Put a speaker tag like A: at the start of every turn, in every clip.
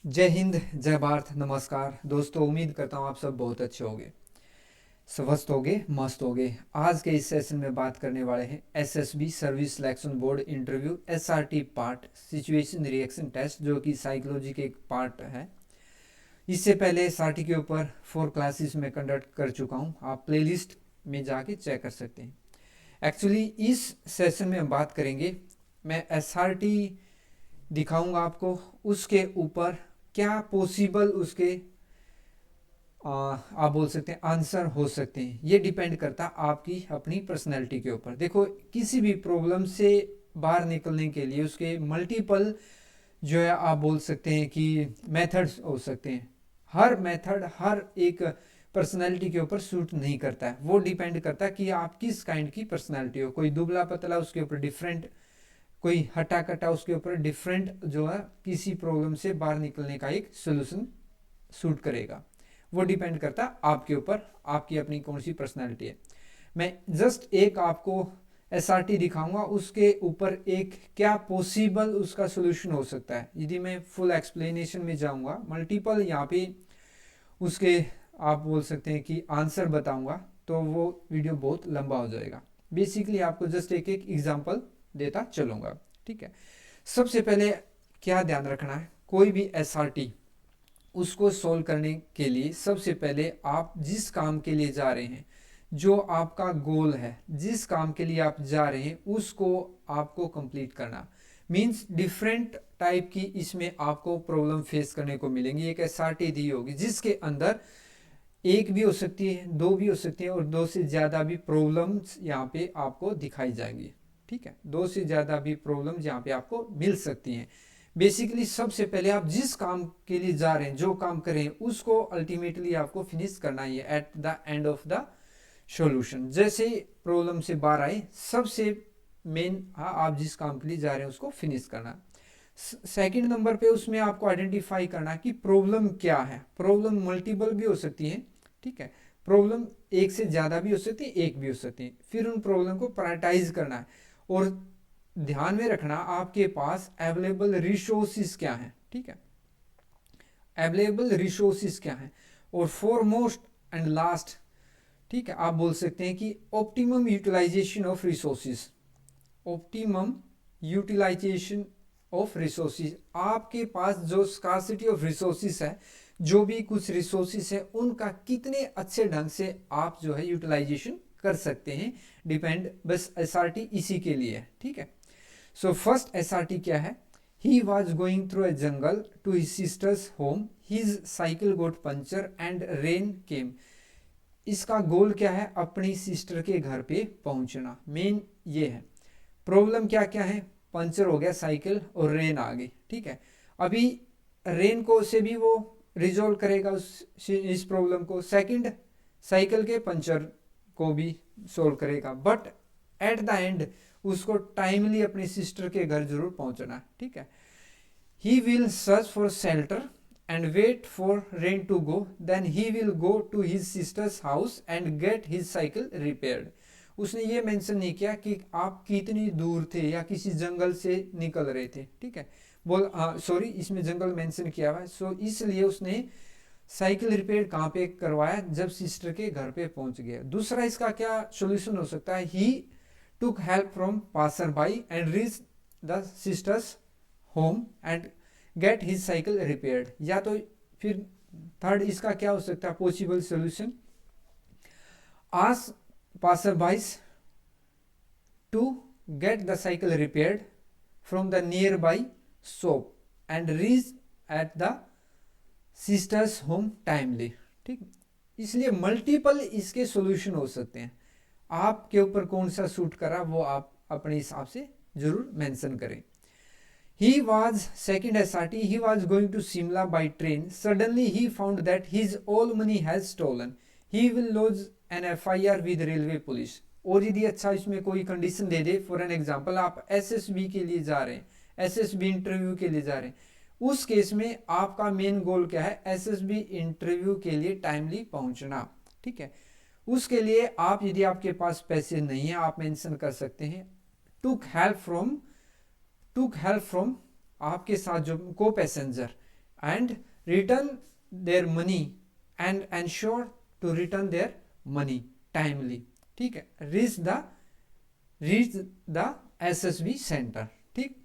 A: जय हिंद, जय भारत, नमस्कार दोस्तों। उम्मीद करता हूँ आप सब बहुत अच्छे होंगे, स्वस्थ होंगे, मस्त होंगे। आज के इस सेशन में बात करने वाले हैं SSB service selection board interview SRT part situation reaction test, जो कि साइकोलॉजी के एक पार्ट है। इससे पहले एसआरटी के ऊपर 4 क्लासेस में कंडक्ट कर चुका हूँ, आप प्लेलिस्ट में जाके चेक कर सकते हैं। एक्चुअली इस सेशन में हम बात करेंगे, मैं एसआरटी दिखाऊंगा आपको, उसके ऊपर क्या पॉसिबल उसके आप बोल सकते हैं आंसर हो सकते हैं। ये डिपेंड करता आपकी अपनी पर्सनैलिटी के ऊपर। देखो, किसी भी प्रॉब्लम से बाहर निकलने के लिए उसके मल्टीपल जो है आप बोल सकते हैं कि मेथड्स हो सकते हैं। हर मेथड हर एक पर्सनैलिटी के ऊपर सूट नहीं करता है। वो डिपेंड करता है कि आप किस काइंड की पर्सनैलिटी हो। कोई दुबला पतला, उसके ऊपर डिफरेंट, कोई हटा कटा, उसके ऊपर डिफरेंट जो है किसी प्रॉब्लम से बाहर निकलने का एक सोल्यूशन सूट करेगा। वो डिपेंड करता आपके ऊपर, आपकी अपनी कौन सी पर्सनैलिटी है। मैं जस्ट एक आपको एसआरटी दिखाऊंगा, उसके ऊपर एक क्या पॉसिबल उसका सोल्यूशन हो सकता है। यदि मैं फुल एक्सप्लेनेशन में जाऊंगा, मल्टीपल यहाँ पे उसके आप बोल सकते हैं कि आंसर बताऊंगा, तो वो वीडियो बहुत लंबा हो जाएगा। बेसिकली आपको जस्ट एक एक एग्जांपल देता चलूंगा, ठीक है। सबसे पहले क्या ध्यान रखना है, कोई भी एसआरटी उसको सोल्व करने के लिए सबसे पहले आप जिस काम के लिए जा रहे हैं, जो आपका गोल है, जिस काम के लिए आप जा रहे हैं, उसको आपको कंप्लीट करना। मींस डिफरेंट टाइप की इसमें आपको प्रॉब्लम फेस करने को मिलेंगी। एक एसआरटी दी होगी जिसके अंदर एक भी हो सकती है, दो भी हो सकती है, और दो से ज़्यादा भी प्रॉब्लम्स यहाँ पे आपको दिखाई जाएंगी, ठीक है। दो से ज़्यादा भी प्रॉब्लम्स यहाँ पे आपको मिल सकती हैं। बेसिकली सबसे पहले आप जिस काम के लिए जा रहे हैं, जो काम करें, उसको अल्टीमेटली आपको फिनिश करना ही है eight the end of the solution. जैसे प्रॉब्लम से बाहर आए, सबसे मेन आप जिस काम के लिए जा रहे हैं उसको फिनिश करना। सेकंड नंबर पे उसमें आपको आइडेंटिफाई करना कि प्रॉब्लम क्या है। प्रॉब्लम मल्टीपल भी हो सकती है, ठीक है। प्रॉब्लम एक से ज़्यादा भी हो सकती है, एक भी हो सकती है। फिर उन प्रॉब्लम को प्रायोरिटाइज करना है, और ध्यान में रखना आपके पास अवेलेबल रिसोर्सिस क्या है, ठीक है। अवेलेबल रिसोर्सिस क्या है। और फॉरमोस्ट एंड लास्ट, ठीक है, आप बोल सकते हैं कि optimum utilisation of resources. Optimum utilisation of resources, आपके पास जो स्कार्सिटी ऑफ रिसोर्सिस है, जो भी कुछ रिसोर्सिस है, उनका कितने अच्छे ढंग से आप जो है यूटिलाइजेशन कर सकते हैं, डिपेंड बस एसआरटी इसी के लिए है, ठीक है। सो फर्स्ट एसआरटी क्या है, he was going through a jungle to his sister's home, his cycle got puncture and rain came. इसका गोल क्या है, अपनी सिस्टर के घर पे पहुंचना, मेन ये है। प्रॉब्लम क्या क्या है, पंचर हो गया साइकिल और रेन आ गई, ठीक है। अभी रेन को से भी वो रिजोल्व करेगा इस प्रॉब्लम को। सेकंड, साइकिल के पंचर को भी सोल्व करेगा, बट एट द एंड उसको टाइमली अपनी सिस्टर के घर जरूर पहुंचना, ठीक है। He will search for shelter and wait for rain to go, then he will go to his sister's house and get his cycle repaired. उसने ये मेंशन नहीं किया कि आप कितनी दूर थे या किसी जंगल से निकल रहे थे, ठीक है। बोल सॉरी, इसमें जंगल मेंशन किया हुआ है, सो इसलिए उसने साइकिल रिपेयर कहाँ पे करवाया, जब सिस्टर के घर पे पहुंच गया। दूसरा इसका क्या सोल्यूशन हो सकता है, he took help from passer by and reach the sister's home and get his cycle repaired. या तो फिर थर्ड इसका क्या हो सकता है possible solution, ask passer bys to get the cycle repaired from the nearby shop and reach at the sister's home timely, ठीक। इसलिए मल्टीपल इसके सॉल्यूशन हो सकते हैं, आपके ऊपर कौन सा सूट करा वो आप अपने हिसाब से जरूर मेंशन करें। He was second SRT. He was going to Simla by train. Suddenly he found that his all money has stolen. He will lodge an FIR with railway police. और यदि अच्छा इसमें कोई condition they they, for an example आप SSB के लिए जा रहे हैं, एसएसबी इंटरव्यू के लिए जा रहे हैं, उस केस में आपका मेन गोल क्या है, एसएसबी इंटरव्यू के लिए टाइमली पहुंचना, ठीक है। उसके लिए आप, यदि आपके पास पैसे नहीं है, आप मेंशन कर सकते हैं टुक हेल्प फ्रॉम आपके साथ जो को passenger, and return their money and ensure to return their money timely. ठीक है, reach the SSB center. ठीक.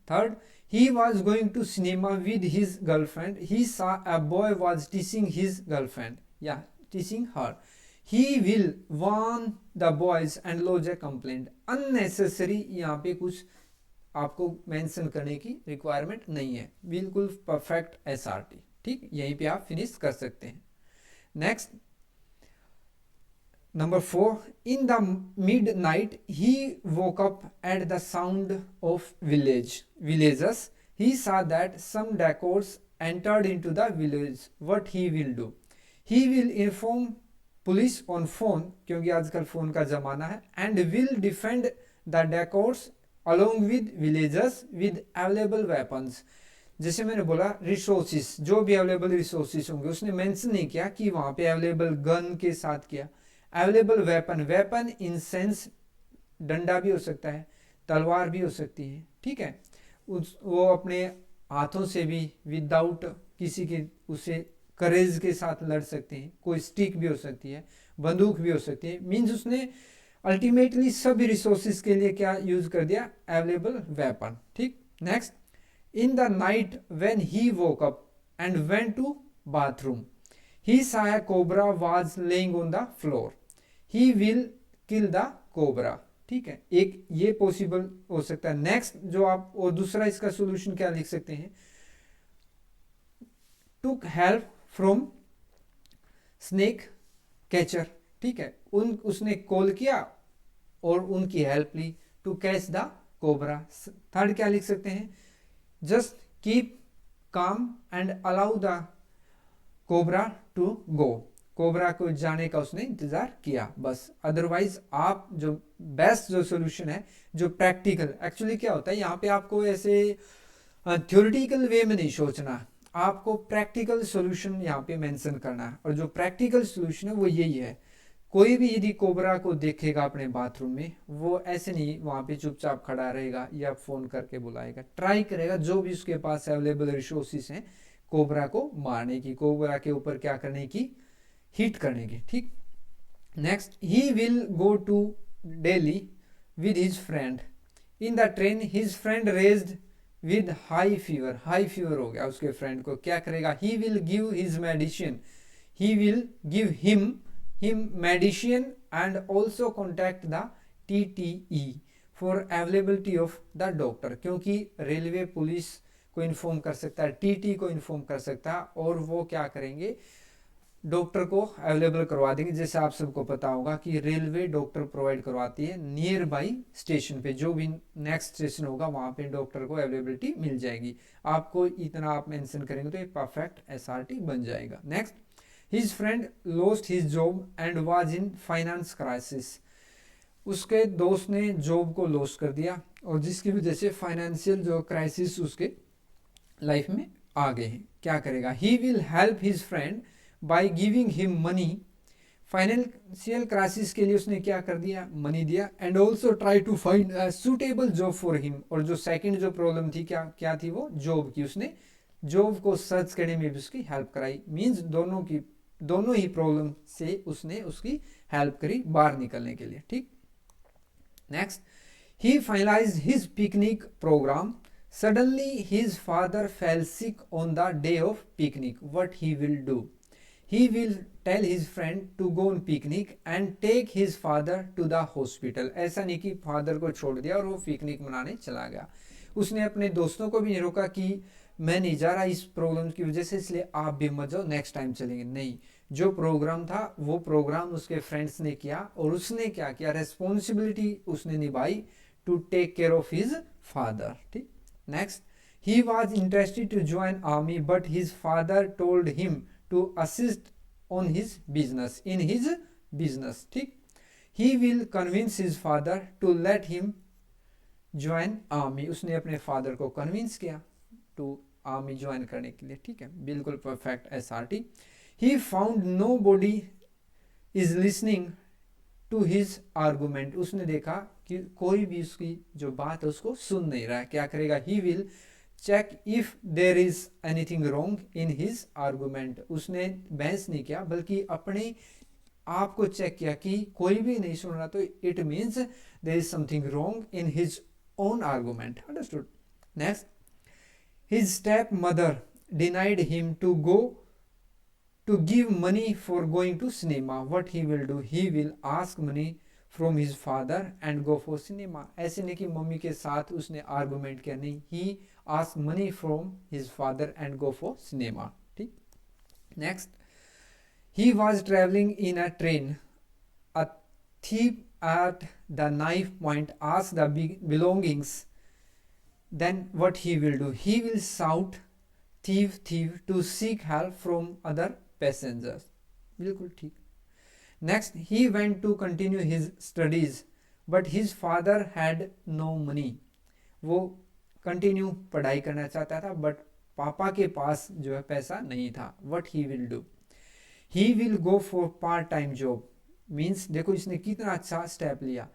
A: Third, he was going to cinema with his girlfriend. He saw a boy was teasing his girlfriend. Yeah, teasing her. He will warn the boys and lodge a complaint. Unnecessary यहाँ पे कुछ आपको mention करने की requirement नहीं है, बिल्कुल perfect SRT. ठीक, यहीं पे आप फिनिश कर सकते हैं. Next, Number 4, in the midnight he woke up at the sound of villagers. He saw that some dacoits entered into the village. What he will do? He will inform police on phone, क्योंकि आजकल phone का जमाना है, and will defend the dacoits along with villagers with available weapons. जैसे मैंने बोला resources, जो भी अवेलेबल रिसोर्सेस होंगे, उसने मेंशन नहीं किया कि वहां पे अवेलेबल गन के साथ किया. अवेलेबल वेपन इन सेंस डंडा भी हो सकता है, तलवार भी हो सकती है. ठीक है, वो अपने हाथों से भी विदाउट किसी के उसे करेज के साथ लड़ सकते हैं. कोई स्टिक भी हो सकती है, बंदूक भी हो सकती है. मीन्स उसने अल्टीमेटली सभी रिसोर्सेज के लिए क्या यूज कर दिया? Available weapon. ठीक. Next, in the night when he woke up and went to bathroom, he saw a cobra was laying on the floor. He will kill the cobra. ठीक है, एक ये पॉसिबल हो सकता है. नेक्स्ट जो आप, और दूसरा इसका सोल्यूशन क्या लिख सकते हैं? took help from snake catcher. ठीक है, उसने कॉल किया और उनकी हेल्प ली to catch the cobra. Third क्या लिख सकते हैं? Just keep calm and allow the cobra to go. Cobra को जाने का उसने इंतजार किया, बस. अदरवाइज आप जो बेस्ट जो सोल्यूशन है, जो प्रैक्टिकल, एक्चुअली क्या होता है यहाँ पे आपको ऐसे थ्योरेटिकल वे में नहीं सोचना, आपको प्रैक्टिकल सोल्यूशन यहाँ पे मेंशन करना है. और जो प्रैक्टिकल सोल्यूशन है वो यही है. कोई भी यदि कोबरा को देखेगा अपने बाथरूम में, वो ऐसे नहीं वहाँ पे चुपचाप खड़ा रहेगा या फोन करके बुलाएगा. ट्राई करेगा जो भी उसके पास अवेलेबल रिसोर्सेस हैं कोबरा को मारने की, कोबरा के ऊपर क्या करने की? हिट करने की. ठीक. Next, he will go to Delhi with his friend. In the train his friend raised with high fever. High fever हो गया उसके फ्रेंड को. क्या करेगा? He will give his medicine. He will give him medicine and also contact the TTE for availability of the doctor. क्योंकि railway police को inform कर सकता है, TT को इन्फॉर्म कर सकता है, और वो क्या करेंगे? डॉक्टर को अवेलेबल करवा देंगे. जैसे आप सबको पता होगा कि रेलवे डॉक्टर प्रोवाइड करवाती है नियर बाई स्टेशन पे. जो भी नेक्स्ट स्टेशन होगा वहां पे डॉक्टर को अवेलेबिलिटी मिल जाएगी. आपको इतना आप मेंशन करेंगे तो ये परफेक्ट SRT बन जाएगा. Next, his friend lost his job and was in finance crisis. उसके दोस्त ने जॉब को लॉस कर दिया और जिसकी वजह से फाइनेंशियल जो क्राइसिस उसके लाइफ में आ गए हैं. क्या करेगा? He will help his friend by giving him money. Financial crisis के लिए उसने क्या कर दिया? मनी दिया. And also try to find a suitable job for him. और जो सेकंड जो प्रॉब्लम थी, क्या थी? वो जॉब की. उसने जॉब को सर्च करने में भी उसकी हेल्प कराई. मीन्स दोनों ही प्रॉब्लम से उसने उसकी हेल्प करी बाहर निकलने के लिए. ठीक. Next, he finalised his picnic programme. Suddenly his father fell sick on the day of picnic. What he will do? He will tell his friend to go on picnic and take his father to the hospital. ऐसा नहीं कि father को छोड़ दिया और वो picnic मनाने चला गया. उसने अपने दोस्तों को भी नहीं रोका कि मैं नहीं जा रहा इस प्रॉब्लम की वजह से, इसलिए आप भी मत जाओ, नेक्स्ट टाइम चलेंगे. नहीं, जो प्रोग्राम था वो प्रोग्राम उसके फ्रेंड्स ने किया और उसने क्या किया? रेस्पॉन्सिबिलिटी उसने निभाई to take care of his father. ठीक. Next, he was interested to join army, but his father told him to assist on his business. In his business, ठीक. He will convince his father to let him join army. उसने अपने father को convince किया to army join करने के लिए. ठीक है, बिल्कुल perfect SRT. He found nobody is listening to his argument. उसने देखा कि कोई भी उसकी जो बात है उसको सुन नहीं रहा है. क्या करेगा? He will check if there is anything wrong in his argument. उसने बहस नहीं किया बल्कि अपने आप को चेक किया कि कोई भी नहीं सुन रहा, तो it means there is something wrong in his own argument. Understood. Next, his step mother denied him to go to give money for going to cinema. What he will do, he will ask money from his father and go for cinema. ऐसे नहीं कि mummy के साथ उसने argument किया, नहीं, he ask money from his father and go for cinema. ठीक। Next, he was traveling in a train. A thief at the knife point asked the belongings. Then what he will do, he will shout thief thief to seek help from other passengers. बिल्कुल ठीक। Next, he went to continue his studies but his father had no money. वो continue पढ़ाई करना चाहता था but पापा के पास जो है पैसा नहीं था। What he will do, he will go for part time job. Means देखो इसने कितना अच्छा स्टेप लिया।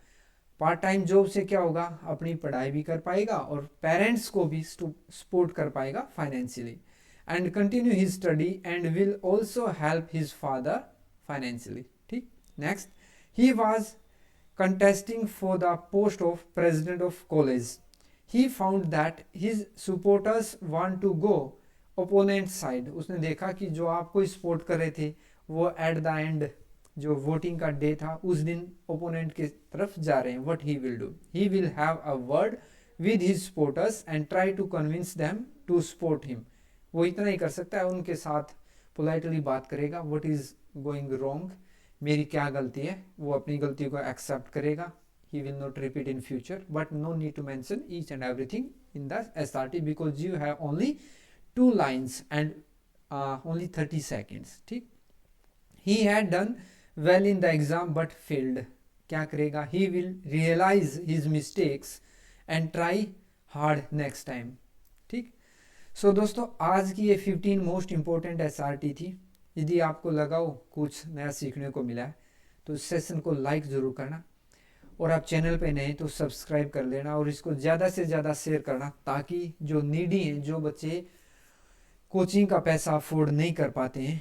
A: पार्ट टाइम जॉब से क्या होगा, अपनी पढ़ाई भी कर पाएगा और पेरेंट्स को भी सपोर्ट कर पाएगा financially, and continue his study and will also help his father financially. ठीक। next, he was contesting for the post of president of college. He found that his supporters want to go opponent side. उसने देखा कि जो आपको support कर रहे थे वो at the end जो वोटिंग का डे था उस दिन ओपोनेंट की तरफ जा रहे हैं। what he will do, he will have a word with his supporters and try to convince them to support him. वो इतना ही कर सकता है, उनके साथ पोलाइटली बात करेगा। व्हाट इज गोइंग रॉन्ग, मेरी क्या गलती है, वो अपनी गलती को एक्सेप्ट करेगा। He will not repeat in future but no need to mention each and everything in the SRT because you have only 2 lines and only 30 seconds. ठीक। He had done well in the exam but failed. क्या करेगा, he will realise his mistakes and try hard next time. ठीक। So दोस्तों, आज की ये 15 most important SRT थी। यदि आपको लगा हो कुछ नया सीखने को मिला है तो इस सेशन को लाइक ज़रूर करना और आप चैनल पे नए तो सब्सक्राइब कर लेना और इसको ज़्यादा से ज़्यादा शेयर करना ताकि जो नीडी हैं, जो बच्चे कोचिंग का पैसा अफोर्ड नहीं कर पाते हैं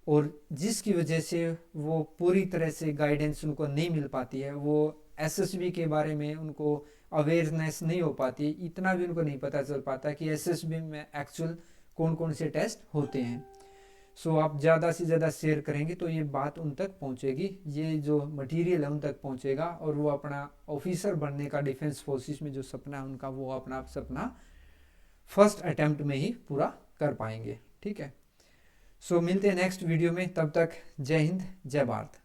A: और जिसकी वजह से वो पूरी तरह से गाइडेंस उनको नहीं मिल पाती है, वो एसएसबी के बारे में उनको अवेयरनेस नहीं हो पाती, इतना भी उनको नहीं पता चल पाता कि एसएसबी में एक्चुअल कौन कौन से टेस्ट होते हैं। सो आप ज़्यादा से ज़्यादा शेयर करेंगे तो ये बात उन तक पहुंचेगी, ये जो मटेरियल है उन तक पहुंचेगा और वो अपना ऑफिसर बनने का डिफेंस फोर्सेस में जो सपना है उनका, वो अपना सपना फर्स्ट अटेम्प्ट में ही पूरा कर पाएंगे। ठीक है। सो मिलते हैं नेक्स्ट वीडियो में, तब तक जय हिंद जय भारत।